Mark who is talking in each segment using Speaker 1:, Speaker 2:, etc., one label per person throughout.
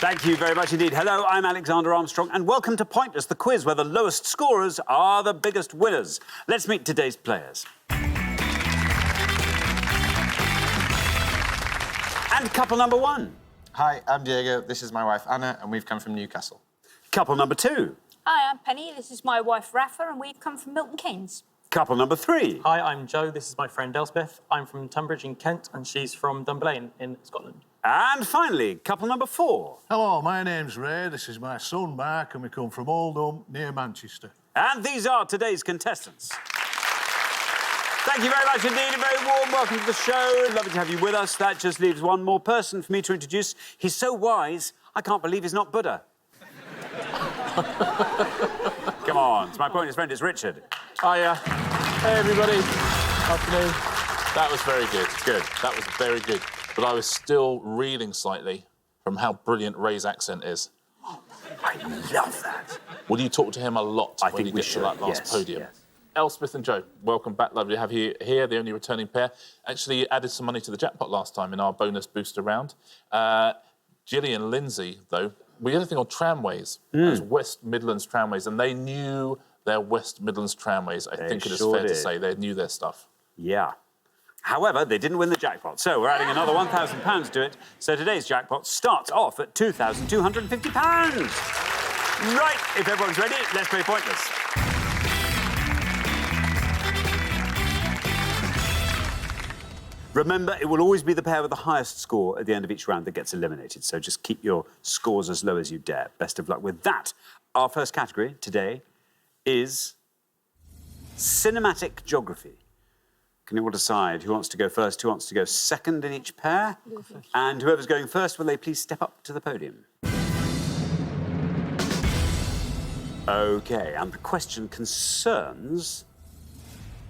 Speaker 1: Thank you very much indeed. Hello, I'm Alexander Armstrong, and welcome to Pointless, the quiz where the lowest scorers are the biggest winners. Let's meet today's players. And couple number one.
Speaker 2: Hi, I'm Diego. This is my wife, Anna, and we've come from Newcastle.
Speaker 1: Couple number two.
Speaker 3: Hi, I'm Penny. This is my wife, Rafa, and we've come from Milton Keynes.
Speaker 1: Couple number three.
Speaker 4: Hi, I'm Joe. This is my friend Elspeth. I'm from Tunbridge in Kent, and she's from Dunblane in Scotland.
Speaker 1: And finally, couple number four.
Speaker 5: Hello, my name's Ray. This is my son, Mark, and we come from Oldham, near Manchester.
Speaker 1: And these are today's contestants. Thank you very much indeed. A very warm welcome to the show. Lovely to have you with us. That just leaves one more person for me to introduce. He's so wise, I can't believe he's not Buddha. Come on, it's my pointless friend, it's Richard.
Speaker 6: Hiya. Hey, everybody. Afternoon. That was very good.
Speaker 1: Good.
Speaker 6: That was very good. But I was still reeling slightly from how brilliant Ray's accent is.
Speaker 1: I love that.
Speaker 6: Will you talk to him a lot
Speaker 1: I
Speaker 6: when
Speaker 1: think
Speaker 6: you
Speaker 1: we
Speaker 6: get
Speaker 1: should,
Speaker 6: to that last
Speaker 1: yes,
Speaker 6: podium?
Speaker 1: yes.
Speaker 6: Elspeth and Joe, welcome back. Lovely to have you here, the only returning pair. Actually added some money to the jackpot last time in our bonus booster round. Gillian, Lindsay, though, we had a thing on tramways. Those West Midlands tramways, and they knew their West Midlands tramways. I think it is fair to say they knew their stuff.
Speaker 1: Yeah. However, they didn't win the jackpot, so we're adding another £1,000 to it. So today's jackpot starts off at £2,250. Right, if everyone's ready, let's play Pointless. Remember, it will always be the pair with the highest score at the end of each round that gets eliminated, so just keep your scores as low as you dare. Best of luck with that. Our first category today is cinematic geography. Can you all decide who wants to go first, who wants to go second in each pair? And whoever's going first, will they please step up to the podium? OK, and the question concerns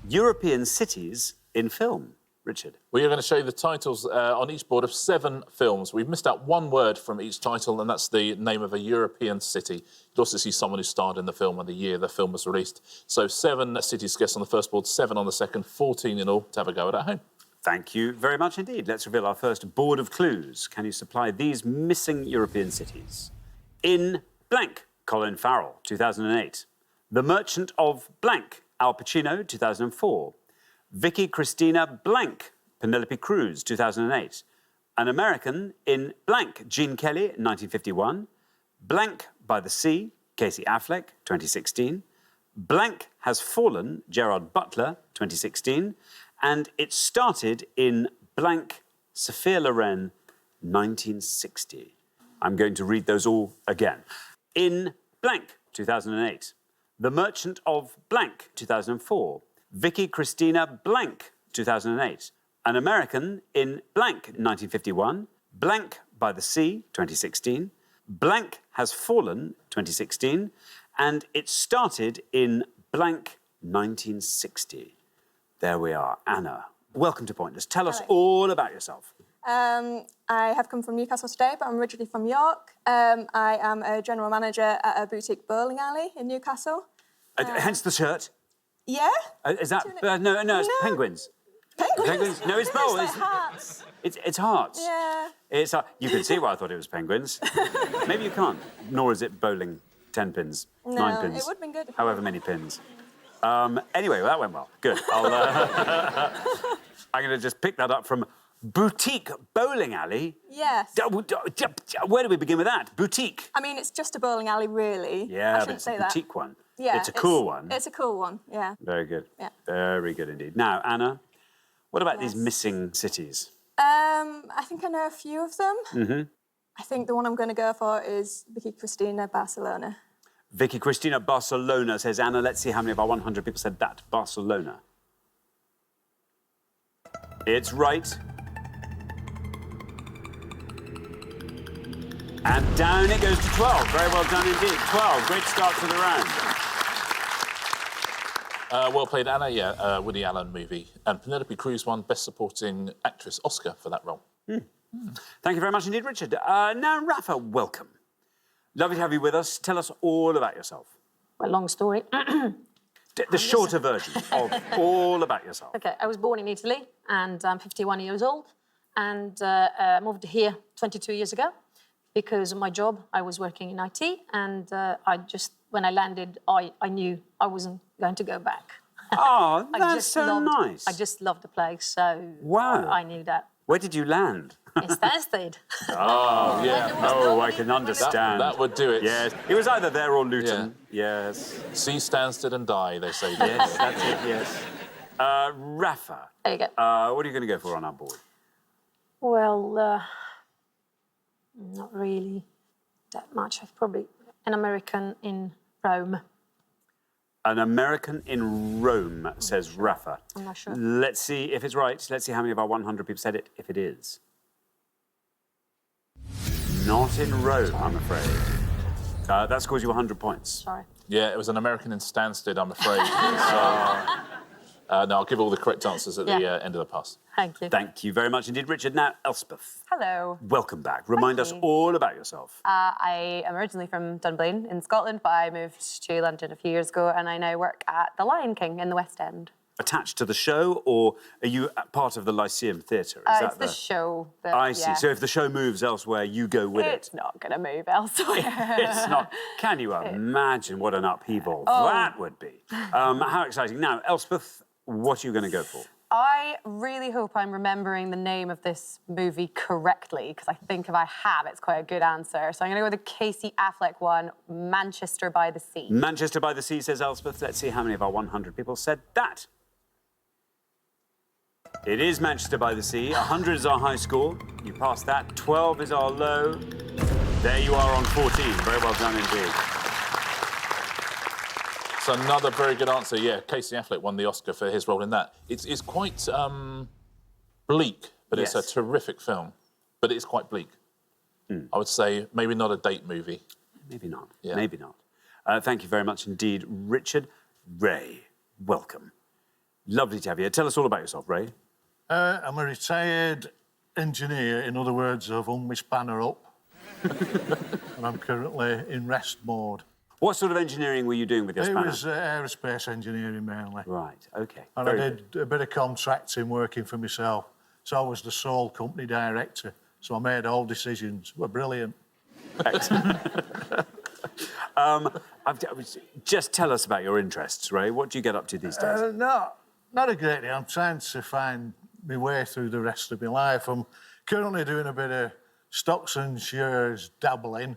Speaker 1: European cities in film. Richard.
Speaker 6: We are going to show you the titles on each board of 7 films. We've missed out one word from each title, and that's the name of a European city. You'll also see someone who starred in the film and the year the film was released. So 7 cities guessed on the first board, 7 on the second, 14 in all to have a go at home.
Speaker 1: Thank you very much indeed. Let's reveal our first board of clues. Can you supply these missing European cities? In blank, Colin Farrell, 2008. The Merchant of blank, Al Pacino, 2004. Vicky Cristina blank, Penelope Cruz, 2008. An American in blank, Gene Kelly, 1951. Blank by the Sea, Casey Affleck, 2016. Blank Has Fallen, Gerard Butler, 2016. And It Started in blank, Sophia Loren, 1960. I'm going to read those all again. In blank, 2008. The Merchant of blank, 2004. Vicky Cristina blank, 2008. An American in blank, 1951. Blank by the Sea, 2016. Blank Has Fallen, 2016. And It Started in blank, 1960. There we are. Anna, welcome to Pointless. Tell us all about yourself.
Speaker 7: I have come from Newcastle today, but I'm originally from York. I am a general manager at a boutique bowling alley in Newcastle.
Speaker 1: Hence the shirt.
Speaker 7: Yeah?
Speaker 1: Is that... no, it's penguins.
Speaker 7: Penguins?
Speaker 1: No, it's bowls.
Speaker 7: It's like hearts.
Speaker 1: It's hearts.
Speaker 7: Yeah.
Speaker 1: You can see why I thought it was penguins. Maybe you can't. Nor is it bowling 10 pins, 9 pins.
Speaker 7: It would have been good.
Speaker 1: However many pins. Anyway, well, that went well. Good. I'm going to just pick that up from Boutique Bowling Alley.
Speaker 7: Yes.
Speaker 1: Where do we begin with that? Boutique.
Speaker 7: I mean, it's just a bowling alley, really.
Speaker 1: Yeah,
Speaker 7: I
Speaker 1: but
Speaker 7: shouldn't
Speaker 1: it's
Speaker 7: say
Speaker 1: a
Speaker 7: that.
Speaker 1: boutique one.
Speaker 7: Yeah,
Speaker 1: it's a cool one.
Speaker 7: It's a cool one, yeah.
Speaker 1: Very good.
Speaker 7: Yeah.
Speaker 1: Very good indeed. Now, Anna, what about these
Speaker 7: Yes.
Speaker 1: missing cities?
Speaker 7: I think I know a few of them.
Speaker 1: Mm-hmm.
Speaker 7: I think the one I'm going to go for is Vicky Cristina, Barcelona.
Speaker 1: Vicky Cristina, Barcelona, says Anna. Let's see how many of our 100 people said that. Barcelona. It's right. And down it goes to 12. Very well done indeed. 12. Great start to the round.
Speaker 6: Well played, Anna. Yeah, Woody Allen movie. And Penelope Cruz won Best Supporting Actress Oscar for that role.
Speaker 1: Thank you very much indeed, Richard. Now, Rafa, welcome. Lovely to have you with us. Tell us all about yourself.
Speaker 3: Well, long story.
Speaker 1: The shorter version of all about yourself.
Speaker 3: OK, I was born in Italy and I'm 51 years old and moved here 22 years ago. because of my job. I was working in IT, and when I landed, I knew I wasn't going to go back.
Speaker 1: Oh, that's so nice.
Speaker 3: I just loved the place, so
Speaker 1: Wow.
Speaker 3: I knew that.
Speaker 1: Where did you land?
Speaker 3: In Stansted.
Speaker 6: Oh, yeah.
Speaker 1: Oh, I can understand.
Speaker 6: That would do it.
Speaker 1: Yes, it was either there or Luton. Yes.
Speaker 6: See Stansted and die, they say.
Speaker 1: Yes, that's it, yes. Rafa,
Speaker 3: There you go.
Speaker 1: what are you going to go for on our board?
Speaker 3: Well, not really that much. I've probably an American in Rome.
Speaker 1: An American in Rome, says Rafa.
Speaker 3: I'm not sure.
Speaker 1: Let's see if it's right. Let's see how many of our 100 people said it, if it is. Not in Rome, I'm afraid. That scores you 100 points.
Speaker 3: Sorry.
Speaker 6: Yeah, it was an American in Stansted, I'm afraid. No, I'll give all the correct answers at the end of the pass.
Speaker 3: Thank you.
Speaker 1: Thank you very much indeed, Richard. Now, Elspeth,
Speaker 8: Hello.
Speaker 1: welcome back. Remind us
Speaker 8: you.
Speaker 1: all about yourself.
Speaker 8: I am originally from Dunblane in Scotland, but I moved to London a few years ago and I now work at the Lion King in the West End.
Speaker 1: Attached to the show, or are you part of the Lyceum Theatre?
Speaker 8: It's the show. That,
Speaker 1: I see. So if the show moves elsewhere, you go with it.
Speaker 8: It's not going to move elsewhere.
Speaker 1: It's not. Can you imagine what an upheaval that would be? How exciting. Now, Elspeth, what are you going to go for?
Speaker 8: I really hope I'm remembering the name of this movie correctly, because I think if I have, it's quite a good answer. So I'm going to go with the Casey Affleck one, Manchester by the Sea.
Speaker 1: Manchester by the Sea, says Elspeth. Let's see how many of our 100 people said that. It is Manchester by the Sea. 100 is our high score. You passed that. 12 is our low. There you are on 14. Very well done indeed.
Speaker 6: So another very good answer. Yeah, Casey Affleck won the Oscar for his role in that. It's quite bleak, but it's a terrific film. But it's quite bleak. I would say maybe not a date movie.
Speaker 1: Maybe not.
Speaker 6: Yeah.
Speaker 1: Maybe not. Thank you very much indeed, Richard. Ray, welcome. Lovely to have you. Tell us all about yourself, Ray.
Speaker 5: I'm a retired engineer, in other words, I've hung my spanner up. And I'm currently in rest mode.
Speaker 1: What sort of engineering were you doing with your spanner?
Speaker 5: It was aerospace engineering mainly.
Speaker 1: Right, OK.
Speaker 5: And I did a bit of contracting working for myself. So I was the sole company director. So I made all decisions. Were brilliant.
Speaker 1: Excellent. Just tell us about your interests, Ray. What do you get up to these days?
Speaker 5: Not a great deal. I'm trying to find my way through the rest of my life. I'm currently doing a bit of stocks and shares dabbling.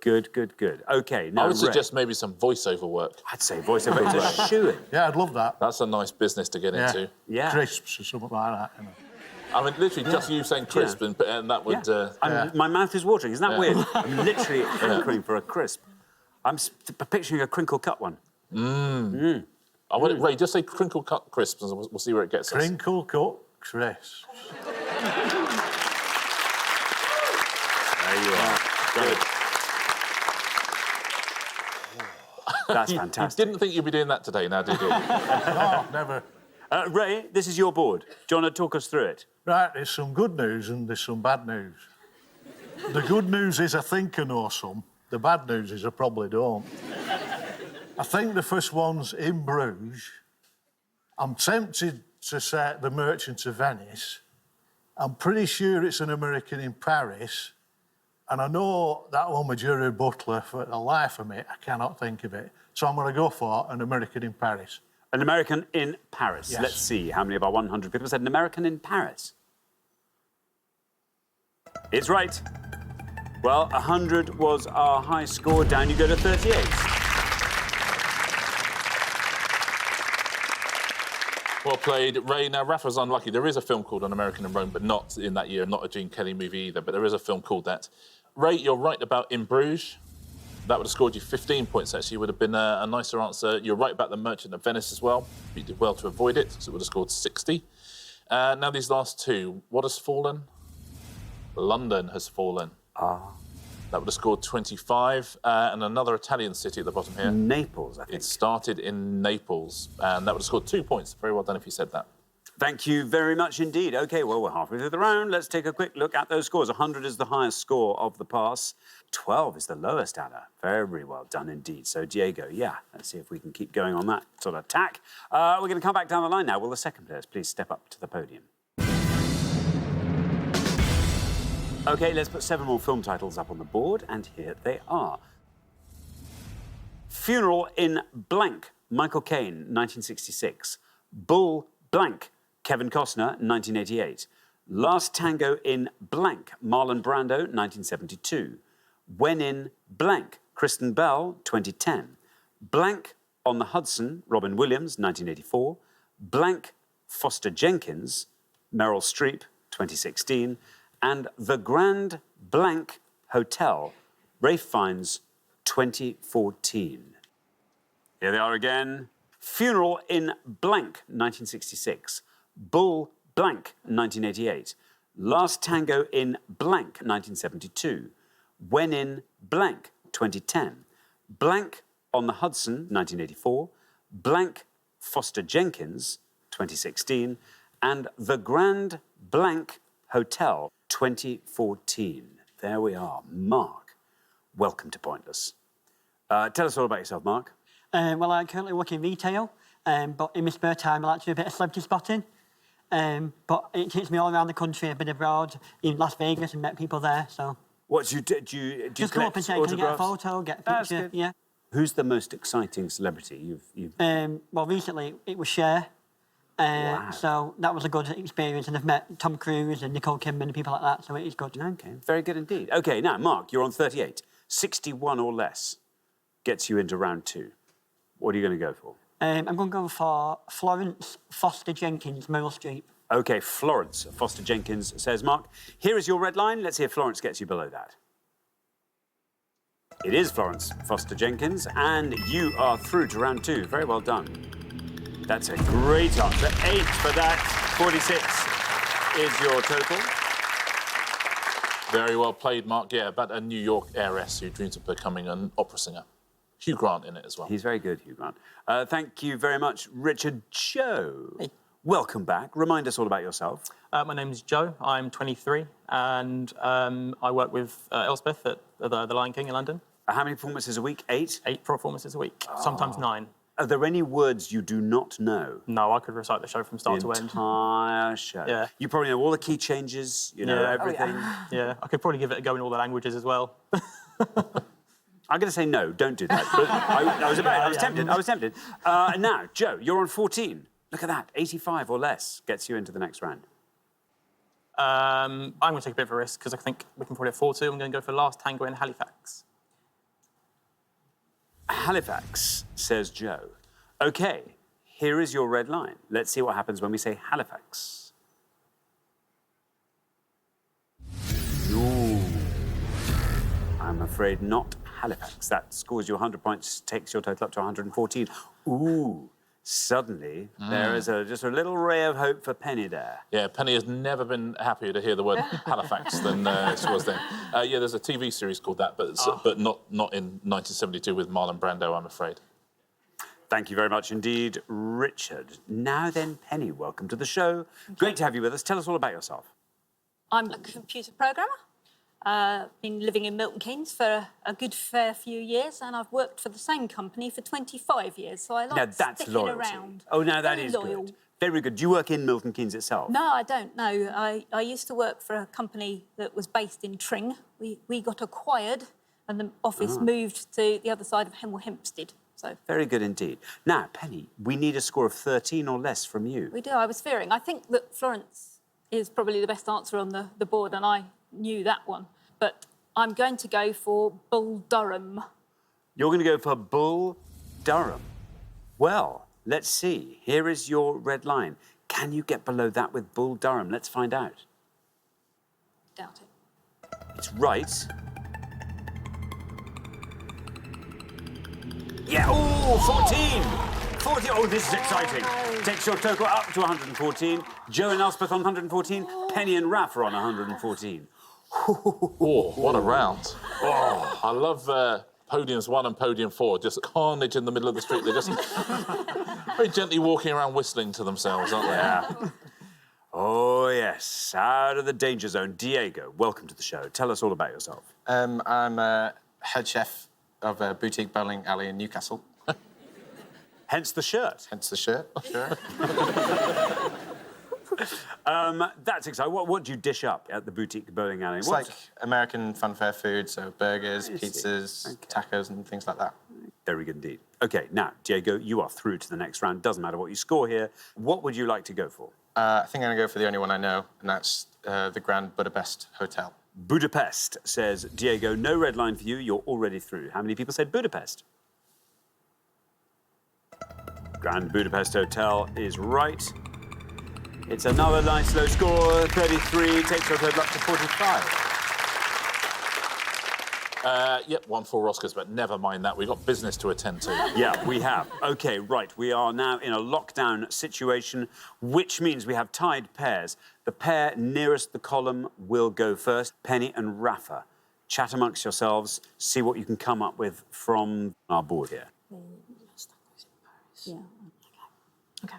Speaker 1: Good, good, good. OK, now
Speaker 6: I would
Speaker 1: Ray,
Speaker 6: suggest maybe some voiceover work.
Speaker 1: I'd say voiceover to shoeing.
Speaker 5: Yeah, I'd love that.
Speaker 6: That's a nice business to get into.
Speaker 1: Yeah.
Speaker 5: Crisps or something like that. You know.
Speaker 6: I mean, literally, just you saying crisp, and that would...
Speaker 1: My mouth is watering. Isn't that weird? I'm literally hankering for a crisp. I'm picturing a crinkle-cut one.
Speaker 6: I want it, Ray, just say crinkle-cut crisps, and we'll see where it gets us.
Speaker 5: Crinkle-cut crisps.
Speaker 1: There you are.
Speaker 6: Good.
Speaker 1: That's
Speaker 6: You
Speaker 1: fantastic.
Speaker 6: didn't think you'd be doing that today, now, did you?
Speaker 5: No, never.
Speaker 1: Ray, this is your board. Do you want to talk us through it?
Speaker 5: Right, there's some good news and there's some bad news. The good news is I think I know some. The bad news is I probably don't. I think the first one's in Bruges. I'm tempted to say The Merchant of Venice. I'm pretty sure it's an American in Paris. And I know that one with Jerry Butler, for the life of me, I cannot think of it. So I'm going to go for an American in Paris.
Speaker 1: An American in Paris.
Speaker 5: Yes.
Speaker 1: Let's see how many of our 100 people said an American in Paris. It's right. Well, 100 was our high score. Down you go to 38.
Speaker 6: Well played, Ray. Now, Rafa's unlucky. There is a film called An American in Rome, but not in that year, not a Gene Kelly movie either, but there is a film called that. Ray, you're right about In Bruges. That would have scored you 15 points, actually. Would have been a nicer answer. You're right about The Merchant of Venice as well. You did well to avoid it, so it would have scored 60. Now, these last two. What has fallen? London has fallen. That would have scored 25. And another Italian city at the bottom here.
Speaker 1: Naples, I think.
Speaker 6: It started in Naples, and that would have scored 2 points. Very well done if you said that.
Speaker 1: Thank you very much indeed. OK, well, we're halfway through the round. Let's take a quick look at those scores. 100 is the highest score of the pass. 12 is the lowest, Anna. Very well done indeed. So, Diego, let's see if we can keep going on that sort of tack. We're going to come back down the line now. Will the second players please step up to the podium? OK, let's put 7 more film titles up on the board, and here they are. Funeral in Blank, Michael Caine, 1966. Bull Blank, Kevin Costner, 1988. Last Tango in Blank, Marlon Brando, 1972. When in Blank, Kristen Bell, 2010. Blank on the Hudson, Robin Williams, 1984. Blank Foster Jenkins, Meryl Streep, 2016. And The Grand Blank Hotel, Ralph Fiennes, 2014. Here they are again. Funeral in Blank, 1966. Bull Blank, 1988. Last Tango in Blank, 1972. When in Blank, 2010. Blank on the Hudson, 1984. Blank Foster Jenkins, 2016. And The Grand Blank Hotel, 2014. There we are. Mark, welcome to Pointless. Tell us all about yourself, Mark.
Speaker 9: Well, I currently work in retail, but in my spare time I like to do a bit of celebrity spotting. But it takes me all around the country. I've been abroad in Las Vegas and met people there, so...
Speaker 1: What, do you
Speaker 9: just come up and say, can I get a photo, get a picture?
Speaker 1: Good.
Speaker 9: Yeah.
Speaker 1: Who's the most exciting celebrity you've...
Speaker 9: Well, recently it was Cher.
Speaker 1: Wow.
Speaker 9: So that was a good experience, and I've met Tom Cruise and Nicole Kidman and people like that, so it is good.
Speaker 1: OK, very good indeed. OK, now, Mark, you're on 38. 61 or less gets you into round 2. What are you going to go for?
Speaker 9: I'm going to go for Florence Foster Jenkins, Meryl Streep.
Speaker 1: OK, Florence Foster Jenkins, says Mark. Here is your red line. Let's see if Florence gets you below that. It is Florence Foster Jenkins, and you are through to round 2. Very well done. That's a great answer. 8 for that. 46 is your total.
Speaker 6: Very well played, Mark. Yeah, about a New York heiress who dreams of becoming an opera singer. Hugh Grant in it as well.
Speaker 1: He's very good, Hugh Grant. Thank you very much, Richard Joe.
Speaker 4: Hey.
Speaker 1: Welcome back. Remind us all about yourself.
Speaker 4: My name's Joe. I'm 23, and I work with Elspeth at the Lion King in London.
Speaker 1: How many performances a week? 8?
Speaker 4: 8 performances a week, sometimes 9.
Speaker 1: Are there any words you do not know?
Speaker 4: No, I could recite the show from start to end.
Speaker 1: Entire show.
Speaker 4: Yeah.
Speaker 1: You probably know all the key changes, you know,
Speaker 4: Yeah.
Speaker 1: everything.
Speaker 4: Yeah, I could probably give it a go in all the languages as well.
Speaker 1: I'm going to say no, don't do that. But I was tempted. Now, Joe, you're on 14. Look at that, 85 or less gets you into the next round.
Speaker 4: I'm going to take a bit of a risk because I think we can probably afford to. I'm going to go for Last Tango in Halifax.
Speaker 1: Halifax, says Joe. OK, here is your red line. Let's see what happens when we say Halifax. Ooh. I'm afraid not Halifax. That scores you 100 points, takes your total up to 114. Ooh. Suddenly, there is just a little ray of hope for Penny there.
Speaker 6: Yeah, Penny has never been happier to hear the word Halifax than she was then. Yeah, there's a TV series called that, but not in 1972 with Marlon Brando, I'm afraid.
Speaker 1: Thank you very much indeed, Richard. Now then, Penny, welcome to the show. Great to have you with us. Tell us all about yourself.
Speaker 3: I'm a computer programmer. Been living in Milton Keynes for a good fair few years, and I've worked for the same company for 25 years, so I like sticking around.
Speaker 1: Oh, now that
Speaker 3: Very
Speaker 1: is
Speaker 3: loyal.
Speaker 1: good. Very good. Do you work in Milton Keynes itself?
Speaker 3: No, I don't, no. I used to work for a company that was based in Tring. We got acquired, and the office moved to the other side of Hemel Hempstead. So.
Speaker 1: Very good indeed. Now, Penny, we need a score of 13 or less from you.
Speaker 3: We do, I was fearing. I think that Florence is probably the best answer on the board, and I knew that one. But I'm going to go for Bull Durham.
Speaker 1: You're going to go for Bull Durham. Well, let's see. Here is your red line. Can you get below that with Bull Durham? Let's find out.
Speaker 3: Doubt it.
Speaker 1: It's right. Yeah, oh, 14! 14, oh, this is exciting. Takes your total up to 114. Joe and Elspeth on 114. Penny and Raph are on 114.
Speaker 6: Oh, what a round. Oh, I love podiums 1 and podium 4. Just carnage in the middle of the street. They're just very gently walking around whistling to themselves, aren't they?
Speaker 1: Yeah. Oh, yes. Out of the danger zone. Diego, welcome to the show. Tell us all about yourself.
Speaker 2: I'm head chef of a boutique bowling alley in Newcastle.
Speaker 1: Hence the shirt.
Speaker 2: Hence the shirt. Sure.
Speaker 1: That's exciting. What do you dish up at the boutique bowling alley?
Speaker 2: It's like American funfair food, so burgers, pizzas, tacos, and things like that.
Speaker 1: Very good indeed. OK, now, Diego, you are through to the next round. Doesn't matter what you score here. What would you like to go for?
Speaker 2: I think I'm going to go for the only one I know, and that's the Grand Budapest Hotel.
Speaker 1: Budapest, says Diego. No red line for you. You're already through. How many people said Budapest? Grand Budapest Hotel is right. It's another nice low score, 33, takes your total up to 45.
Speaker 6: Yep, 1 for Oscars, but never mind that. We've got business to attend to.
Speaker 1: Yeah, we have. OK, right, we are now in a lockdown situation, which means we have tied pairs. The pair nearest the column will go first. Penny and Rafa, chat amongst yourselves, see what you can come up with from our board here.
Speaker 3: Yeah. Okay.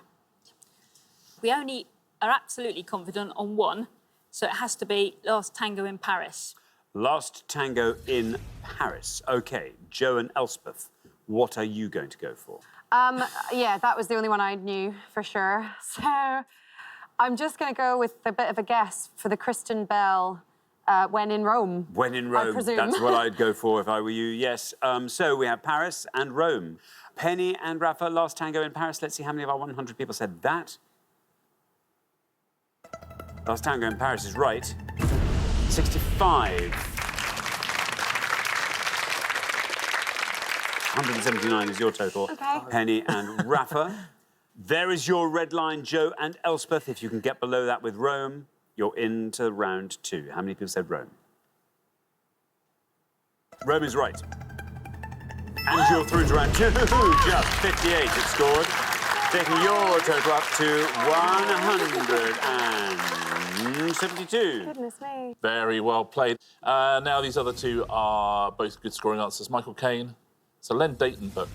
Speaker 3: We only are absolutely confident on one, so it has to be Last Tango in Paris.
Speaker 1: Last Tango in Paris. OK, Joe and Elspeth, what are you going to go for?
Speaker 8: Yeah, that was the only one I knew for sure. So I'm just going to go with a bit of a guess for the Kristen Bell When in Rome.
Speaker 1: When in Rome,
Speaker 8: I presume.
Speaker 1: That's what I'd go for if I were you, yes. So we have Paris and Rome. Penny and Rafa, Last Tango in Paris. Let's see how many of our 100 people said that. Last Tango in Paris is right. 65. 179 is your total.
Speaker 8: Okay.
Speaker 1: Penny and Rafa. There is your red line, Joe and Elspeth. If you can get below that with Rome, you're into round 2. How many people said Rome? Rome is right. And you're through to round 2. Just 58 it scored. Taking your total up to 172.
Speaker 8: Goodness me.
Speaker 6: Very well played. Now these other two are both good scoring answers. Michael Caine. So Len Dayton book,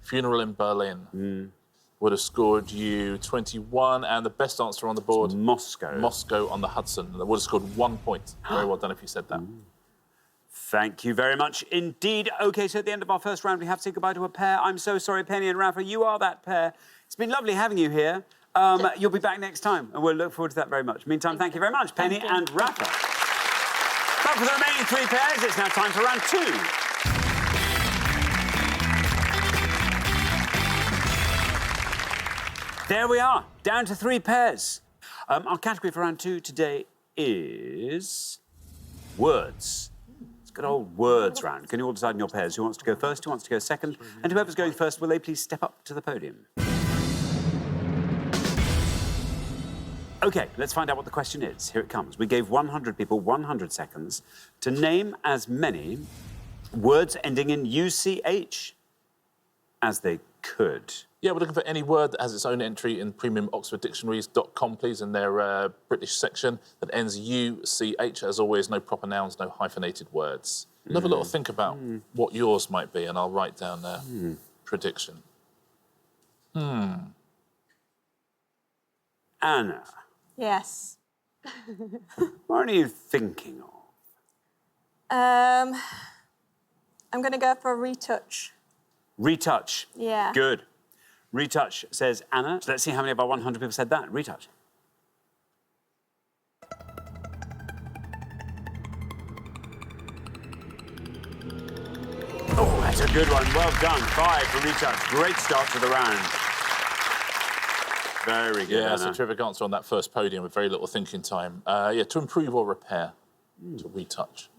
Speaker 6: Funeral in Berlin, would have scored you 21, and the best answer on the board,
Speaker 1: Moscow.
Speaker 6: Moscow on the Hudson. That would have scored 1 point. Very well done if you said that.
Speaker 1: Thank you very much indeed. OK, so at the end of our first round, we have to say goodbye to a pair. I'm so sorry, Penny and Rafa, you are that pair. It's been lovely having you here. You'll be back next time, and we'll look forward to that very much. Meantime, thank you very much, Penny and Rafa. But for the remaining 3 pairs, it's now time for round 2. There we are, down to 3 pairs. Our category for round 2 today is words. It's good old words round. Can you all decide in your pairs who wants to go first, who wants to go second? And whoever's going first, will they please step up to the podium? OK, let's find out what the question is. Here it comes. We gave 100 people 100 seconds to name as many words ending in UCH as they could.
Speaker 6: Yeah, we're looking for any word that has its own entry in premiumoxforddictionaries.com, please, in their British section that ends UCH. As always, no proper nouns, no hyphenated words. Have a little think about what yours might be, and I'll write down a prediction.
Speaker 1: Anna.
Speaker 7: Yes.
Speaker 1: What are you thinking of?
Speaker 7: I'm going to go for retouch.
Speaker 1: Retouch.
Speaker 7: Yeah.
Speaker 1: Good. Retouch, says Anna. Let's see how many of our 100 people said that. Retouch. Oh, that's a good one. Well done. 5 for retouch. Great start to the round. Very good,
Speaker 6: Yeah,
Speaker 1: Anna.
Speaker 6: that's a terrific answer on that first podium with very little thinking time. Yeah, to improve or repair, to retouch.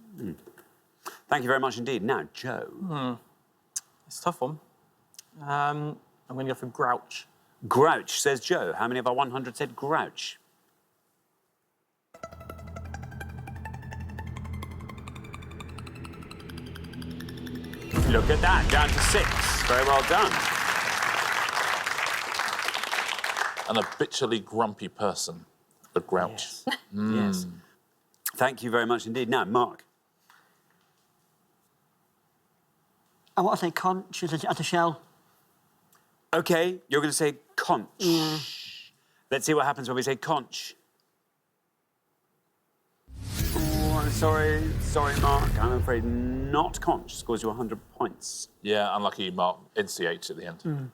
Speaker 1: Thank you very much indeed. Now, Joe.
Speaker 4: It's a tough one. I'm going to go for grouch.
Speaker 1: Grouch, says Joe. How many of our 100 said grouch? Look at that, down to 6. Very well done.
Speaker 6: An habitually grumpy person, a grouch.
Speaker 1: Yes. Thank you very much indeed. Now, Mark.
Speaker 9: I want to say conch as a shell.
Speaker 1: OK, you're going to say conch. Let's see what happens when we say conch. Oh, I'm sorry, Mark. I'm afraid not conch. Scores you 100 points.
Speaker 6: Yeah, unlucky Mark, NCH at the end.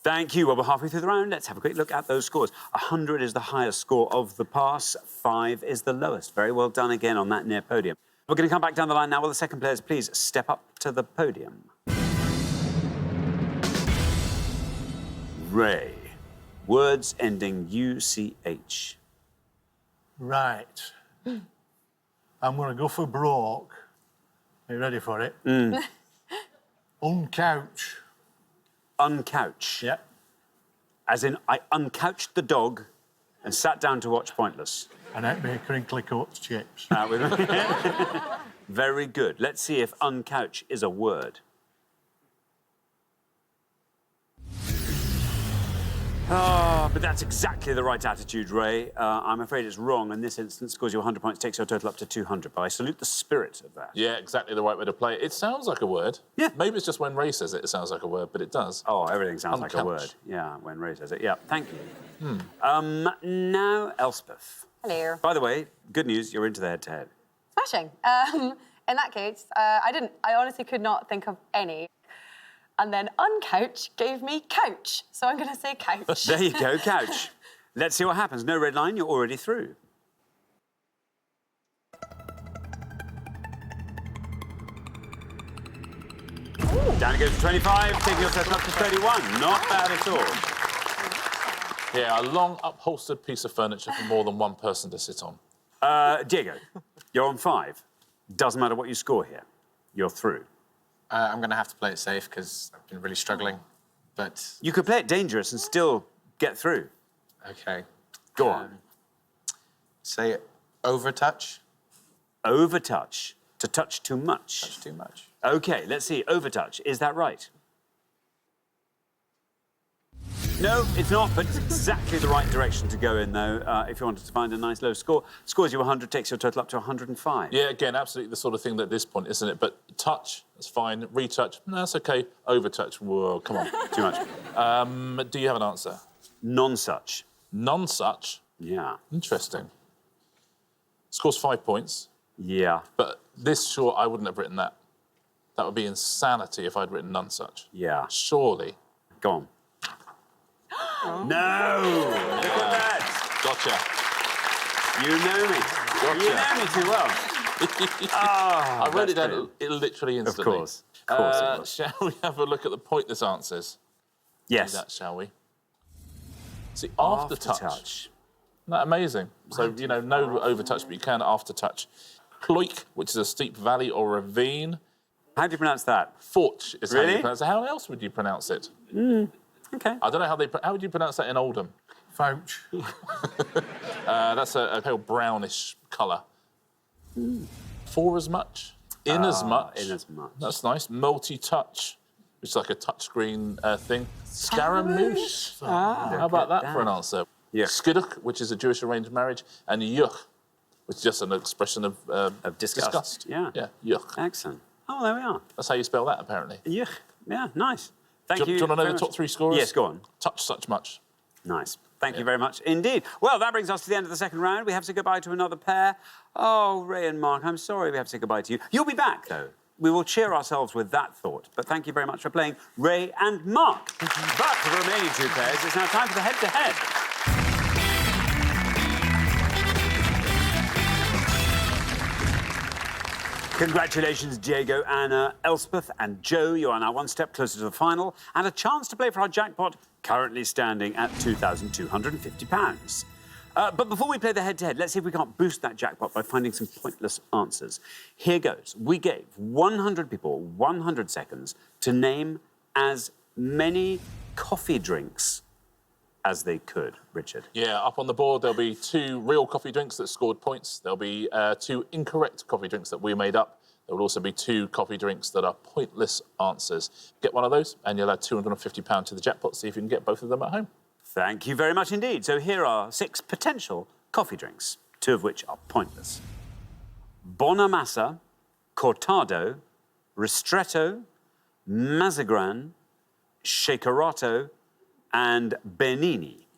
Speaker 1: Thank you. Well, we're halfway through the round. Let's have a quick look at those scores. 100 is the highest score of the pass. 5 is the lowest. Very well done again on that near podium. We're going to come back down the line now. Will the second players please step up to the podium? Ray. Words ending UCH.
Speaker 5: Right. I'm going to go for broke. Are you ready for it? Uncouch.
Speaker 1: Uncouch.
Speaker 5: Yeah.
Speaker 1: As in, I uncouched the dog and sat down to watch Pointless.
Speaker 5: And ate me crinkly cut chips.
Speaker 1: Very good. Let's see if uncouch is a word. Ah, but that's exactly the right attitude, Ray. I'm afraid it's wrong. In this instance, scores you 100 points, takes your total up to 200. But I salute the spirit of that.
Speaker 6: Yeah, exactly the right way to play it. It sounds like a word.
Speaker 1: Yeah.
Speaker 6: Maybe it's just when Ray says it, it sounds like a word, but it does.
Speaker 1: Oh, everything sounds like a
Speaker 6: Uncouch.
Speaker 1: word. Yeah, when Ray says it. Yeah, thank you. Now, Elspeth.
Speaker 8: Hello.
Speaker 1: By the way, good news, you're into the head-to-head.
Speaker 8: Smashing. In that case, I honestly could not think of any. And then uncouch gave me couch. So I'm going to say couch.
Speaker 1: There you go, couch. Let's see what happens. No red line, you're already through. Down it goes to 25, taking yourself up to 31. Not bad at all.
Speaker 6: Yeah, a long upholstered piece of furniture for more than one person to sit on.
Speaker 1: Diego, you're on 5. Doesn't matter what you score here. You're through.
Speaker 2: I'm going to have to play it safe because I've been really struggling. But
Speaker 1: You could play it dangerous and still get through.
Speaker 2: okay.
Speaker 1: Go on.
Speaker 2: Say overtouch.
Speaker 1: Overtouch. To touch too much.
Speaker 2: Touch too much.
Speaker 1: OK, let's see. Overtouch. Is that right? No, it's not, but it's exactly the right direction to go in, though, if you wanted to find a nice low score. Scores you 100, takes your total up to 105.
Speaker 6: Yeah, again, absolutely the sort of thing that at this point, isn't it? But touch, that's fine. Retouch, no, that's OK. Overtouch, whoa, come on.
Speaker 1: Too much.
Speaker 6: Do you have an answer?
Speaker 1: Non-such.
Speaker 6: None-such?
Speaker 1: Yeah.
Speaker 6: Interesting. Scores 5 points.
Speaker 1: Yeah.
Speaker 6: But this, sure, I wouldn't have written that. That would be insanity if I'd written none such.
Speaker 1: Yeah.
Speaker 6: Surely.
Speaker 1: Go on. No! Look at that.
Speaker 6: Gotcha.
Speaker 1: You know me.
Speaker 6: Gotcha.
Speaker 1: You know me too well.
Speaker 6: I wrote it down
Speaker 1: brilliant.
Speaker 6: literally instantly.
Speaker 1: Of course. Of course it was.
Speaker 6: Shall we have a look at the pointless answers?
Speaker 1: Yes.
Speaker 6: Do that, shall we? See, aftertouch. Isn't that amazing? So, you know, no overtouch, but you can aftertouch. Cloik, which is a steep valley or ravine.
Speaker 1: How do you pronounce that?
Speaker 6: Forch is how
Speaker 1: Really?
Speaker 6: you pronounce it. How else would you pronounce it?
Speaker 1: OK.
Speaker 6: I don't know how would you pronounce that in Oldham?
Speaker 5: Fouch.
Speaker 6: That's a pale brownish colour. For as much. In as much.
Speaker 1: In as much.
Speaker 6: That's nice. Multi-touch, which is like a touchscreen thing. Scaramouche. How about that for an answer?
Speaker 1: Yuck.
Speaker 6: Skidduch, which is a Jewish arranged marriage, and yuck, which is just an expression of
Speaker 1: disgust. Yeah.
Speaker 6: Yeah, yuck.
Speaker 1: Excellent. Oh, there we are.
Speaker 6: That's how you spell that, apparently.
Speaker 1: Yuck. Yeah, nice. Thank
Speaker 6: Do
Speaker 1: you.
Speaker 6: you want to know
Speaker 1: very
Speaker 6: the
Speaker 1: much.
Speaker 6: top 3 scorers?
Speaker 1: Yes, go on.
Speaker 6: Touch such much.
Speaker 1: Nice. Thank you very much indeed. Well, that brings us to the end of the second round. We have to say goodbye to another pair. Oh, Ray and Mark, I'm sorry we have to say goodbye to you. You'll be back, though. We will cheer ourselves with that thought. But thank you very much for playing, Ray and Mark. But for the remaining 2 pairs, it's now time for the head-to-head. Congratulations, Diego, Anna, Elspeth and Joe. You are now one step closer to the final and a chance to play for our jackpot, currently standing at £2,250. But before we play the head-to-head, let's see if we can't boost that jackpot by finding some pointless answers. Here goes. We gave 100 people 100 seconds to name as many coffee drinks as they could. Richard.
Speaker 6: Yeah, up on the board, there'll be 2 real coffee drinks that scored points. There'll be 2 incorrect coffee drinks that we made up. There will also be 2 coffee drinks that are pointless answers. Get one of those, and you'll add £250 to the jackpot. See if you can get both of them at home.
Speaker 1: Thank you very much indeed. So here are 6 potential coffee drinks, 2 of which are pointless. Bonamassa, Cortado, Ristretto, Mazagran, Shakerato, and Bernini.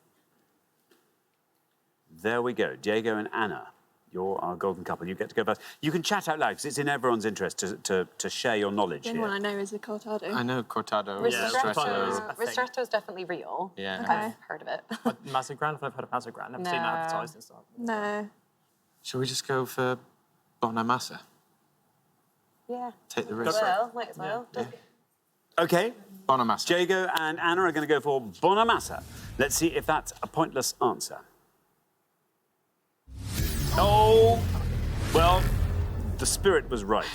Speaker 1: There we go. Diego and Anna. You're our golden couple. You get to go first. You can chat out loud because it's in everyone's interest to share your knowledge
Speaker 7: The
Speaker 1: here.
Speaker 7: only one I know is the cortado.
Speaker 2: I know cortado.
Speaker 8: Ristretto is definitely real.
Speaker 2: Yeah.
Speaker 7: Okay.
Speaker 8: I've heard of it.
Speaker 4: Mazagran? I've never heard of Mazagran. Never seen that
Speaker 8: No.
Speaker 4: advertised and stuff.
Speaker 7: No.
Speaker 2: Shall we just go for Bonamassa?
Speaker 8: Yeah.
Speaker 2: Take the risk.
Speaker 8: Well, might as well.
Speaker 1: OK.
Speaker 2: Bonamassa.
Speaker 1: Jago and Anna are going to go for Bonamassa. Let's see if that's a pointless answer. Oh, well, the spirit was right.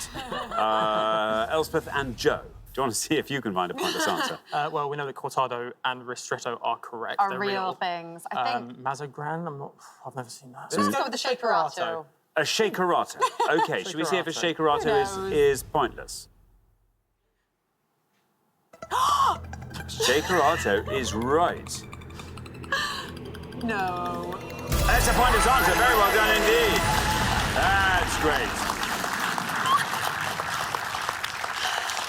Speaker 1: Elspeth and Joe, do you want to see if you can find a pointless answer?
Speaker 4: Well, we know that cortado and ristretto are correct.
Speaker 8: Are
Speaker 4: They're
Speaker 8: real things. I think.
Speaker 4: Mazagran, I've never seen that.
Speaker 8: Let's go with the shakerato.
Speaker 1: A shakerato. OK, should we see if a shakerato is pointless? Shakerato is right.
Speaker 8: No.
Speaker 1: That's a pointless answer. Very well done indeed. That's great.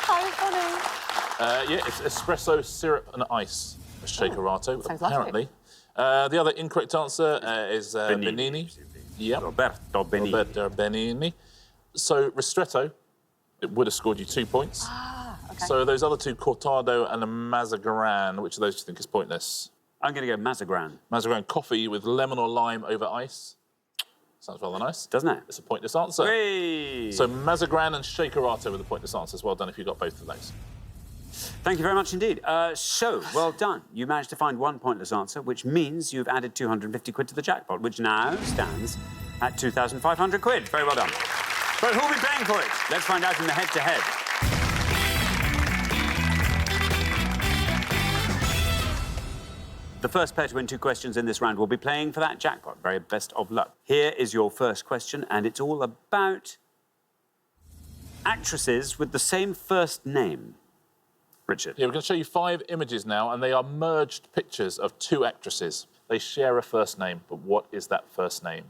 Speaker 7: How funny.
Speaker 6: Yeah, it's espresso, syrup and ice. A shakerato,
Speaker 8: sounds
Speaker 6: apparently. The other incorrect answer is Benini. Yep.
Speaker 1: Roberto Benini.
Speaker 6: Roberto Benini. So, ristretto, it would have scored you 2 points.
Speaker 8: Okay.
Speaker 6: So those other two, cortado and a mazagran, which of those do you think is pointless?
Speaker 1: I'm going to go Mazagran.
Speaker 6: Mazagran coffee with lemon or lime over ice. Sounds rather nice.
Speaker 1: Doesn't it?
Speaker 6: It's a pointless answer.
Speaker 1: Hey.
Speaker 6: So Mazagran and shakerato were the pointless answers. Well done if you got both of those.
Speaker 1: Thank you very much indeed. So, well done. You managed to find one pointless answer, which means you've added 250 quid to the jackpot, which now stands at 2,500 quid. Very well done. But who'll be paying for it? Let's find out in the head-to-head. The first pair to win 2 questions in this round will be playing for that jackpot. Very best of luck. Here is your first question, and it's all about actresses with the same first name. Richard.
Speaker 6: Yeah, we're going to show you 5 images now, and they are merged pictures of 2 actresses. They share a first name, but what is that first name?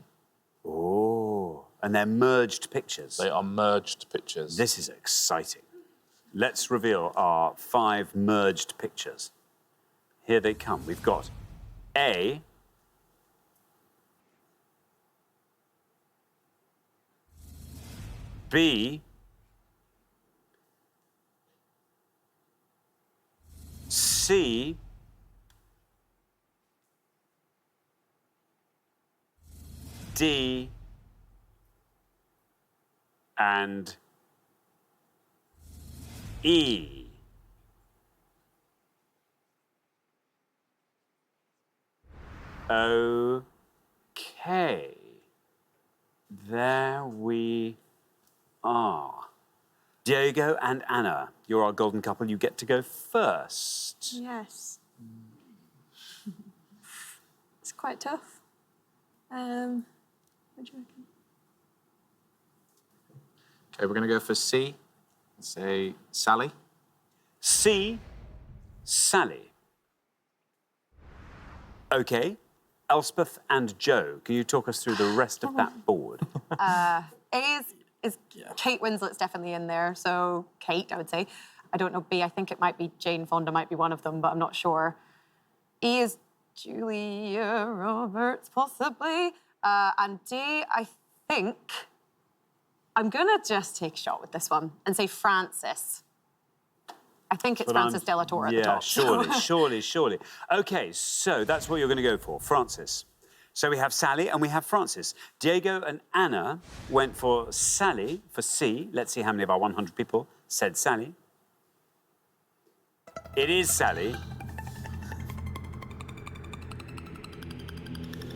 Speaker 1: Oh, and they're merged pictures.
Speaker 6: They are merged pictures.
Speaker 1: This is exciting. Let's reveal our 5 merged pictures. Here they come. We've got A, B, C, D, and E. OK. There we are. Diego and Anna, you're our golden couple. You get to go first.
Speaker 7: Yes. It's quite tough. What do you reckon?
Speaker 2: OK, we're going to go for C. Say Sally.
Speaker 1: C, Sally. OK. Elspeth and Joe, can you talk us through the rest of that board?
Speaker 8: A is Kate Winslet's definitely in there, so Kate, I would say. I don't know B, I think it might be Jane Fonda might be one of them, but I'm not sure. E is Julia Roberts, possibly. And D, I think I'm gonna just take a shot with this one and say Frances. I think it's Frances de la Torre at the top.
Speaker 1: Yeah, surely. OK, so that's what you're going to go for, Frances. So we have Sally and we have Frances. Diego and Anna went for Sally, for C. Let's see how many of our 100 people said Sally. It is Sally.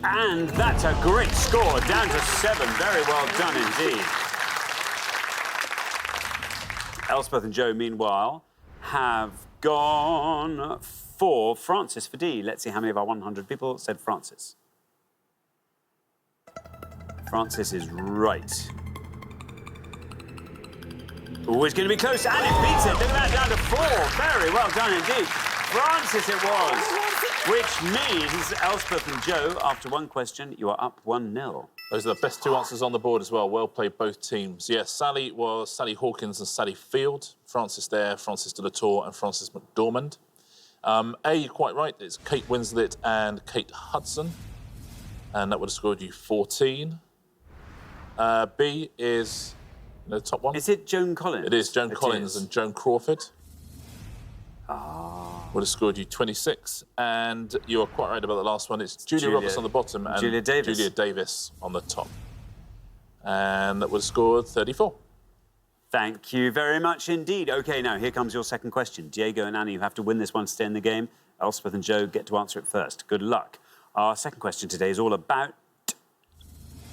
Speaker 1: And that's a great score, down to 7. Very well done indeed. Elspeth and Joe, meanwhile, have gone for Frances for D. Let's see how many of our 100 people said Frances. Frances is right. Oh, it's going to be close, and it beats it. Look at that, down to 4. Very well done indeed. Frances it was. Which means, Elspeth and Joe, after one question, you are up 1-0.
Speaker 6: Those are the best 2 answers on the board as well. Well played, both teams. Yes, Sally was Sally Hawkins and Sally Field. Frances there, Frances de la Torre and Frances McDormand. A, you're quite right. It's Kate Winslet and Kate Hudson. And that would have scored you 14. B is the top one.
Speaker 1: Is it Joan Collins?
Speaker 6: It is Joan Collins and Joan Crawford. Would have scored you 26. And you are quite right about the last one. It's Julia Roberts on the bottom and
Speaker 1: Julia
Speaker 6: Davis on the top. And that would have scored 34.
Speaker 1: Thank you very much indeed. OK, now here comes your second question. Diego and Anna, you have to win this one to stay in the game. Elspeth and Joe get to answer it first. Good luck. Our second question today is all about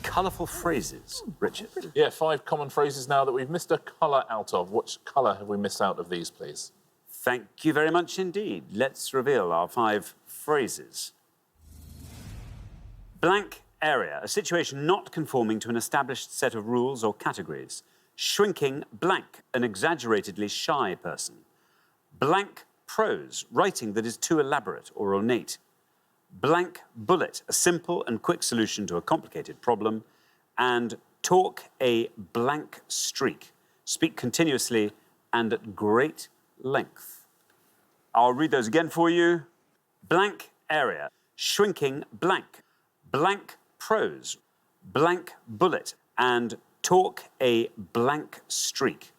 Speaker 1: colourful phrases. Richard.
Speaker 6: Yeah, 5 common phrases now that we've missed a colour out of. Which colour have we missed out of these, please?
Speaker 1: Thank you very much indeed. Let's reveal our 5 phrases. Blank area, a situation not conforming to an established set of rules or categories. Shrinking blank, an exaggeratedly shy person. Blank prose, writing that is too elaborate or ornate. Blank bullet, a simple and quick solution to a complicated problem. And talk a blank streak, speak continuously and at great length. I'll read those again for you. Blank area, shrinking blank, blank prose, blank bullet, and talk a blank streak.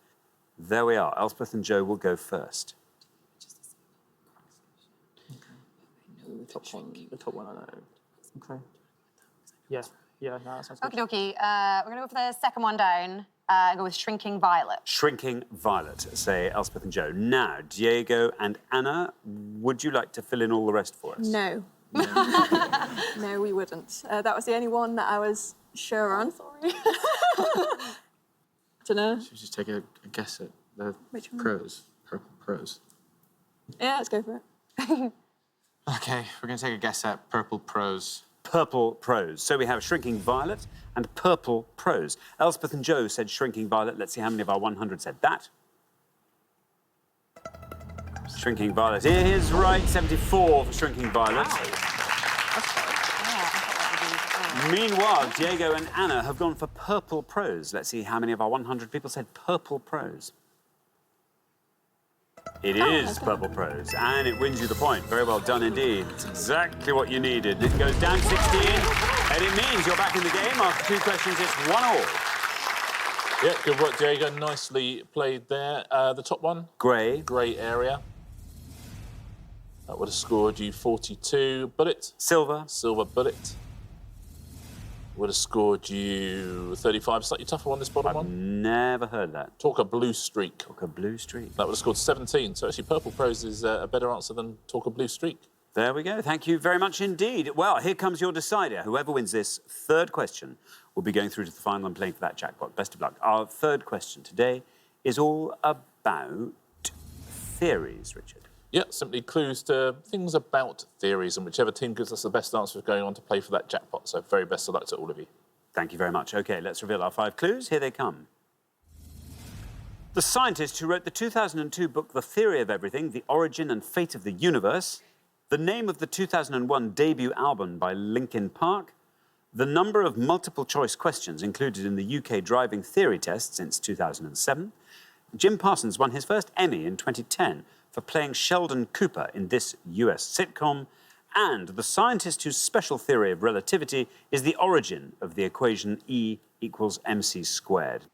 Speaker 1: There we are. Elspeth and Joe will go first.
Speaker 4: The top one I know. Okay. Yeah, no, that sounds good.
Speaker 8: Okie dokie. We're going to go for the second one down. Go with Shrinking Violet.
Speaker 1: Shrinking Violet, say Elspeth and Joe. Now, Diego and Anna, would you like to fill in all the rest for us?
Speaker 7: No. No, we wouldn't. That was the only one that I was sure on. Sorry. Dunno.
Speaker 2: Should we just take a guess at the
Speaker 7: Which one?
Speaker 2: prose? Purple prose.
Speaker 7: Yeah, let's go for it.
Speaker 2: OK, we're going to take a guess at purple prose.
Speaker 1: Purple prose. So we have Shrinking Violet and Purple prose. Elspeth and Joe said Shrinking Violet. Let's see how many of our 100 said that. Shrinking Violet is right. 74 for Shrinking Violet. Meanwhile, Diego and Anna have gone for Purple prose. Let's see how many of our 100 people said Purple prose. It is Purple prose, and it wins you the point. Very well done indeed. It's exactly what you needed. It goes down 16, and it means you're back in the game. After 2 questions, it's 1-all.
Speaker 6: Yeah, good work, Diego. Nicely played there. The top one?
Speaker 1: Grey.
Speaker 6: Grey area. That would have scored you 42. Bullet?
Speaker 1: Silver.
Speaker 6: Silver bullet. Would have scored you 35. Slightly tougher one, this bottom one.
Speaker 1: Never heard that.
Speaker 6: Talk a blue streak.
Speaker 1: Talk a blue streak.
Speaker 6: That would have scored 17. So actually, purple prose is a better answer than talk a blue streak.
Speaker 1: There we go. Thank you very much indeed. Well, here comes your decider. Whoever wins this third question will be going through to the final and playing for that jackpot. Best of luck. Our third question today is all about theories, Richard.
Speaker 6: Yeah, simply clues to things about theories, and whichever team gives us the best answer is going on to play for that jackpot. So very best of luck to all of you.
Speaker 1: Thank you very much. OK, let's reveal our 5 clues. Here they come. The scientist who wrote the 2002 book The Theory of Everything, The Origin and Fate of the Universe, the name of the 2001 debut album by Linkin Park, the number of multiple-choice questions included in the UK driving theory test since 2007, Jim Parsons won his first Emmy in 2010 for playing Sheldon Cooper in this US sitcom, and the scientist whose special theory of relativity is the origin of the equation E equals mc squared.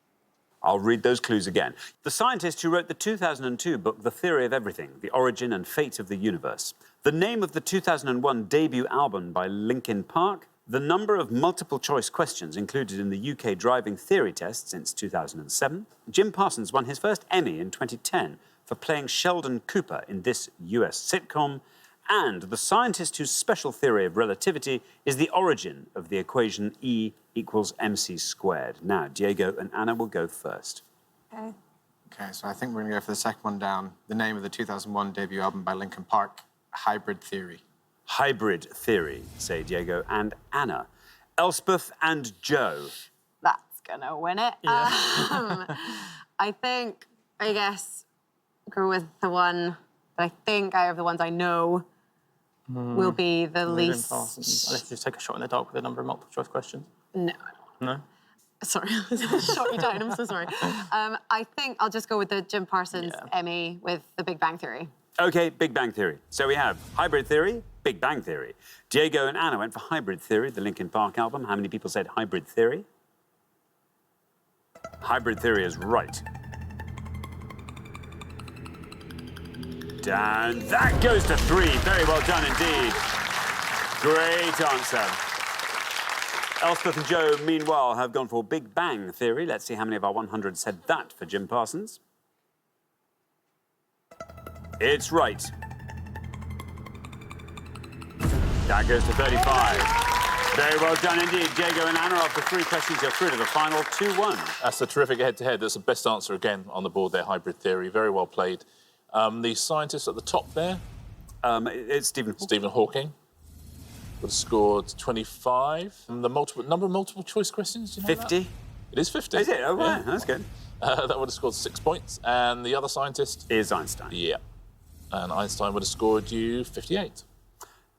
Speaker 1: I'll read those clues again. The scientist who wrote the 2002 book The Theory of Everything, The Origin and Fate of the Universe, the name of the 2001 debut album by Linkin Park, the number of multiple-choice questions included in the UK driving theory test since 2007, Jim Parsons won his first Emmy in 2010 for playing Sheldon Cooper in this US sitcom, and the scientist whose special theory of relativity is the origin of the equation E equals mc squared. Now, Diego and Anna will go first.
Speaker 7: Okay.
Speaker 2: OK, so I think we're going to go for the second one down. The name of the 2001 debut album by Linkin Park, Hybrid Theory.
Speaker 1: Hybrid theory, say Diego and Anna. Elspeth and Joe.
Speaker 8: That's going to win it.
Speaker 4: Yeah.
Speaker 8: I guess, go with the one that I think out of the ones I know will be the least...
Speaker 4: Let's just take a shot in the dark with a number of multiple-choice questions.
Speaker 8: No.
Speaker 4: No?
Speaker 8: Sorry, shot you down, I'm so sorry. I think I'll just go with the Jim Parsons Emmy with the Big Bang Theory.
Speaker 1: OK, Big Bang Theory. So we have Hybrid Theory, Big Bang Theory. Diego and Anna went for Hybrid Theory, the Linkin Park album. How many people said Hybrid Theory? Hybrid theory is right. Down. That goes to 3. Very well done indeed. Great answer. Elspeth and Joe, meanwhile, have gone for Big Bang Theory. Let's see how many of our 100 said that for Jim Parsons. It's right. That goes to 35. Very well done indeed. Diego and Anna, after 3 questions, you're through to the final 2-1.
Speaker 6: That's a terrific head-to-head. That's the best answer again on the board there, hybrid theory. Very well played. The scientist at the top there?
Speaker 1: It's Stephen Hawking.
Speaker 6: Stephen Hawking. Would have scored 25. And the number of multiple choice questions, do you know
Speaker 1: 50.
Speaker 6: that? It is 50.
Speaker 1: Is it? Oh, right.
Speaker 6: Yeah.
Speaker 1: That's good.
Speaker 6: That would have scored 6 points. And the other scientist?
Speaker 1: Is Einstein.
Speaker 6: Yeah. And Einstein would have scored you 58.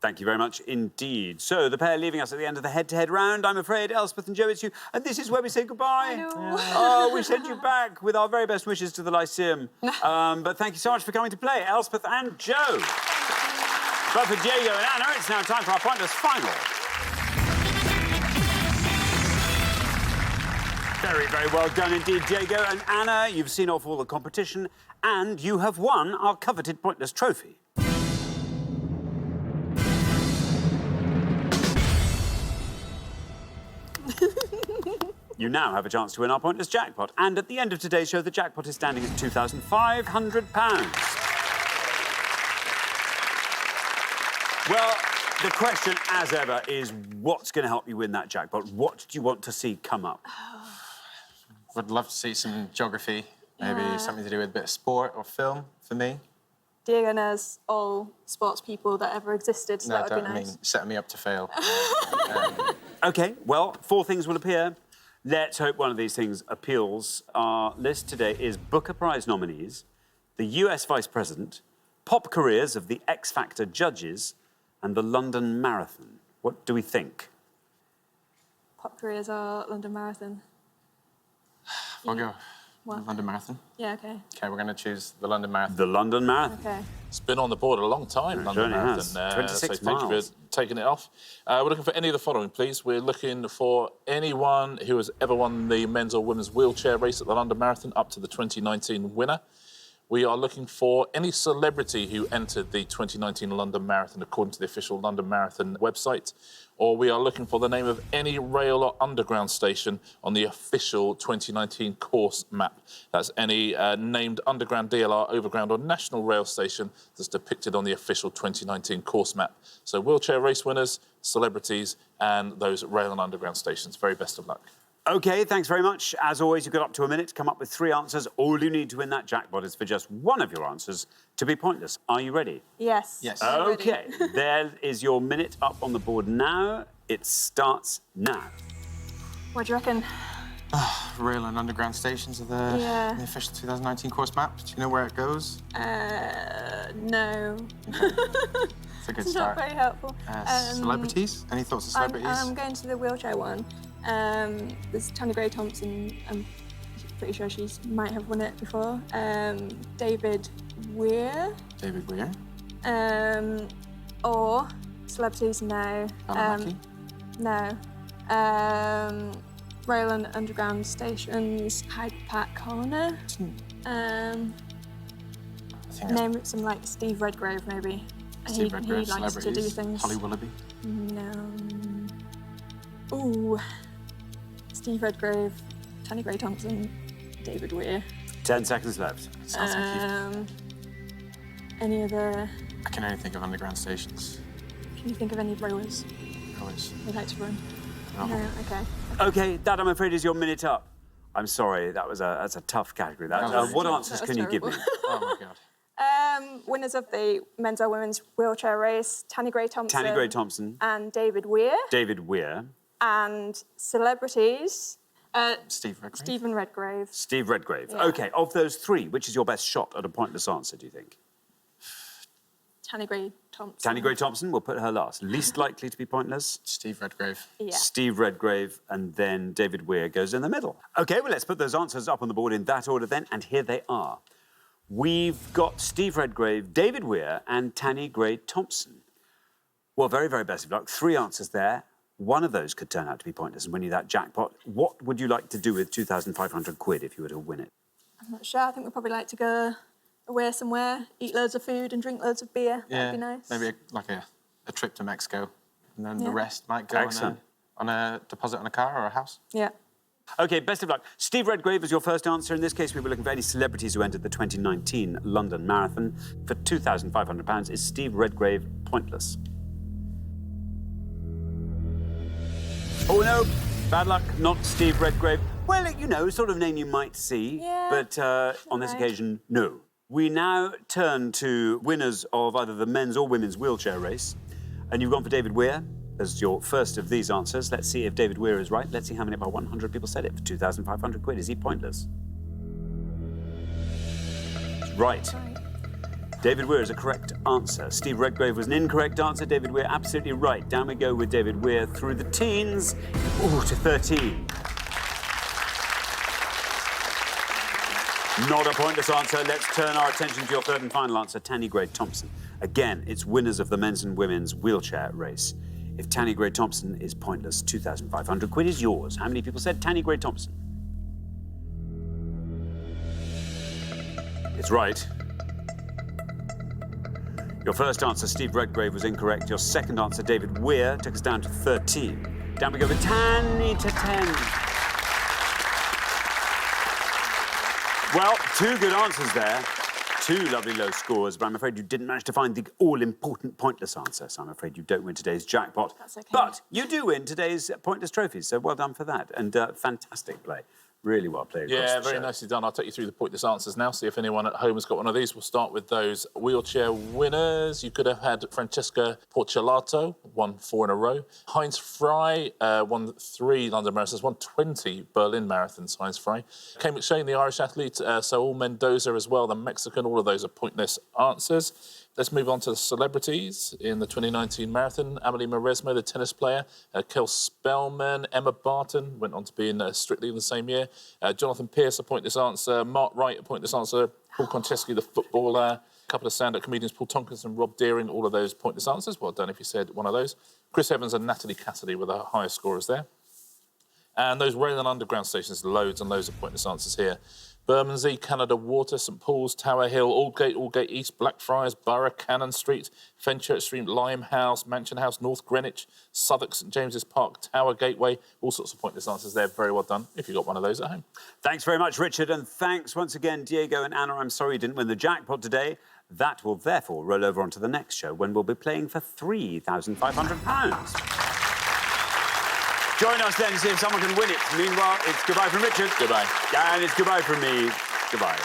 Speaker 1: Thank you very much indeed. So, the pair leaving us at the end of the head-to-head round. I'm afraid, Elspeth and Joe, it's you. And this is where we say goodbye. Oh, we send you back with our very best wishes to the Lyceum. But thank you so much for coming to play, Elspeth and Joe. But for Diego and Anna, it's now time for our pointless final. Very, very well done indeed, Diego and Anna. You've seen off all the competition, and you have won our coveted pointless trophy. You now have a chance to win our pointless jackpot. And at the end of today's show, the jackpot is standing at £2,500. Well, the question, as ever, is what's going to help you win that jackpot? What do you want to see come up?
Speaker 2: Would love to see some geography, maybe something to do with a bit of sport or film for me.
Speaker 7: Diego knows all sports people that ever existed, so that would be nice.
Speaker 2: I mean setting me up to fail.
Speaker 1: OK, well, 4 things will appear. Let's hope one of these things appeals. Our list today is Booker Prize nominees, the US Vice President, pop careers of the X Factor judges, and the London Marathon. What do we think?
Speaker 7: Pop careers are London Marathon.
Speaker 2: We'll go
Speaker 7: What?
Speaker 2: London Marathon.
Speaker 7: Yeah, OK.
Speaker 2: OK, we're going to choose the London Marathon.
Speaker 1: The London Marathon.
Speaker 7: OK.
Speaker 6: It's been on the board a long time,
Speaker 1: It
Speaker 6: London
Speaker 1: certainly
Speaker 6: Marathon.
Speaker 1: has. 26
Speaker 6: so thank you
Speaker 1: miles.
Speaker 6: for taking it off. We're looking for any of the following, please. We're looking for anyone who has ever won the men's or women's wheelchair race at the London Marathon up to the 2019 winner. We are looking for any celebrity who entered the 2019 London Marathon according to the official London Marathon website. Or we are looking for the name of any rail or underground station on the official 2019 course map. That's any named underground, DLR, overground or national rail station that's depicted on the official 2019 course map. So wheelchair race winners, celebrities and those rail and underground stations. Very best of luck.
Speaker 1: OK, thanks very much. As always, you've got up to a minute to come up with 3 answers. All you need to win that jackpot is for just one of your answers to be pointless. Are you ready?
Speaker 7: Yes.
Speaker 2: Yes.
Speaker 1: OK, there is your minute up on the board now. It starts now.
Speaker 7: What do you reckon?
Speaker 2: Rail and underground stations are the official 2019 course map. Do you know where it goes?
Speaker 7: No.
Speaker 2: It's a good
Speaker 7: It's
Speaker 2: start.
Speaker 7: not very helpful.
Speaker 2: Celebrities? Any thoughts of celebrities?
Speaker 7: I'm going to the wheelchair one. There's Tanya Gray-Thompson. I'm pretty sure she might have won it before. David Weir.
Speaker 2: David Weir.
Speaker 7: Or celebrities, no.
Speaker 2: Alan
Speaker 7: No. Rail and underground stations. Hyde Park Corner. Name some like Steve Redgrave, maybe.
Speaker 2: Steve Redgrave,
Speaker 7: he likes to do
Speaker 2: celebrities.
Speaker 7: things.
Speaker 2: Holly Willoughby.
Speaker 7: No. Ooh. Steve Redgrave, Tanya Gray-Thompson, David Weir.
Speaker 1: 10 seconds left.
Speaker 2: Sounds like you.
Speaker 7: Any other?
Speaker 2: I can only think of underground stations.
Speaker 7: Can you think of any rowers
Speaker 2: Always.
Speaker 7: who like to run?
Speaker 2: No.
Speaker 7: No. Okay.
Speaker 1: OK, that, I'm afraid, is your minute up. I'm sorry, that's a tough category. What answers can you give me?
Speaker 2: Oh, my God.
Speaker 7: Winners of the men's or women's wheelchair race, Tanya Gray-Thompson.
Speaker 1: Tanya Gray-Thompson.
Speaker 7: And David Weir.
Speaker 1: David Weir.
Speaker 7: And celebrities,
Speaker 2: Steve Redgrave.
Speaker 7: Stephen Redgrave.
Speaker 1: Steve Redgrave.
Speaker 7: Yeah.
Speaker 1: OK, of those 3, which is your best shot at a pointless answer, do you think?
Speaker 7: Tanya Gray-Thompson.
Speaker 1: Tanya Gray-Thompson, we'll put her last. Least likely to be pointless?
Speaker 2: Steve Redgrave.
Speaker 7: Yeah.
Speaker 1: Steve Redgrave, and then David Weir goes in the middle. OK, well, let's put those answers up on the board in that order then, and here they are. We've got Steve Redgrave, David Weir, and Tanya Gray-Thompson. Well, very, very best of luck. 3 answers there. one of those could turn out to be pointless and win you that jackpot. What would you like to do with 2,500 quid if you were to win it?
Speaker 7: I'm not sure. I think we'd probably like to go away somewhere, eat loads of food and drink loads of beer.
Speaker 2: Yeah,
Speaker 7: That'd be nice.
Speaker 2: maybe a trip to Mexico, and then
Speaker 7: Yeah.
Speaker 2: the rest might go on a deposit on a car or a house.
Speaker 7: Yeah.
Speaker 1: OK, best of luck. Steve Redgrave was your first answer. In this case, we were looking for any celebrities who entered the 2019 London Marathon. For £2,500, is Steve Redgrave pointless? Oh, no, bad luck, not Steve Redgrave. Well, you know, sort of name you might see,
Speaker 7: Yeah,
Speaker 1: but on this occasion, no. We now turn to winners of either the men's or women's wheelchair race. And you've gone for David Weir as your first of these answers. Let's see if David Weir is right. Let's see how many, about 100 people said it for 2,500 quid. Is he pointless? Right. David Weir is a correct answer. Steve Redgrave was an incorrect answer. David Weir, absolutely right. Down we go with David Weir through the teens. Ooh, to 13. Not a pointless answer. Let's turn our attention to your third and final answer, Tanni Gray-Thompson. Again, it's winners of the men's and women's wheelchair race. If Tanni Gray-Thompson is pointless, 2,500 quid is yours. How many people said Tanni Gray-Thompson? It's right. Your first answer, Steve Redgrave, was incorrect. Your second answer, David Weir, took us down to 13. Down we go with Tanni to 10. Well, two good answers there. Two lovely low scores, but I'm afraid you didn't manage to find the all-important pointless answer, so I'm afraid you don't win today's jackpot.
Speaker 7: That's okay.
Speaker 1: But you do win today's pointless trophies, so well done for that. And fantastic play. Really well played.
Speaker 6: Yeah, very nicely done. I'll take you through the pointless answers now, see if anyone at home has got one of these. We'll start with those wheelchair winners. You could have had Francesca Porcelato, won 4 in a row. Heinz Fry won 3 London Marathons, won 20 Berlin Marathons, Heinz Fry. Kay McShane, the Irish athlete, Saul Mendoza as well, the Mexican. All of those are pointless answers. Let's move on to the celebrities in the 2019 marathon. Amelie Mauresmo, the tennis player. Kel Spellman, Emma Barton, went on to be in Strictly in the same year. Jonathan Pierce, a pointless answer. Mark Wright, a pointless answer. Paul Konchesky, the footballer. A couple of stand-up comedians, Paul Tompkins and Rob Deering, all of those pointless answers. Well done if you said one of those. Chris Evans and Natalie Cassidy were the highest scorers there. And those rail and underground stations, loads and loads of pointless answers here. Bermondsey, Canada Water, St Paul's, Tower Hill, Aldgate East, Blackfriars, Borough, Cannon Street, Fenchurch Street, Limehouse, Mansion House, North Greenwich, Southwark, St James's Park, Tower Gateway, all sorts of pointless answers there. Very well done if you got one of those at home.
Speaker 1: Thanks very much, Richard, and thanks once again, Diego and Anna. I'm sorry you didn't win the jackpot today. That will therefore roll over onto the next show when we'll be playing for £3,500. Join us then to see if someone can win it. Meanwhile, it's goodbye from Richard.
Speaker 6: Goodbye.
Speaker 1: And it's goodbye from me. Goodbye.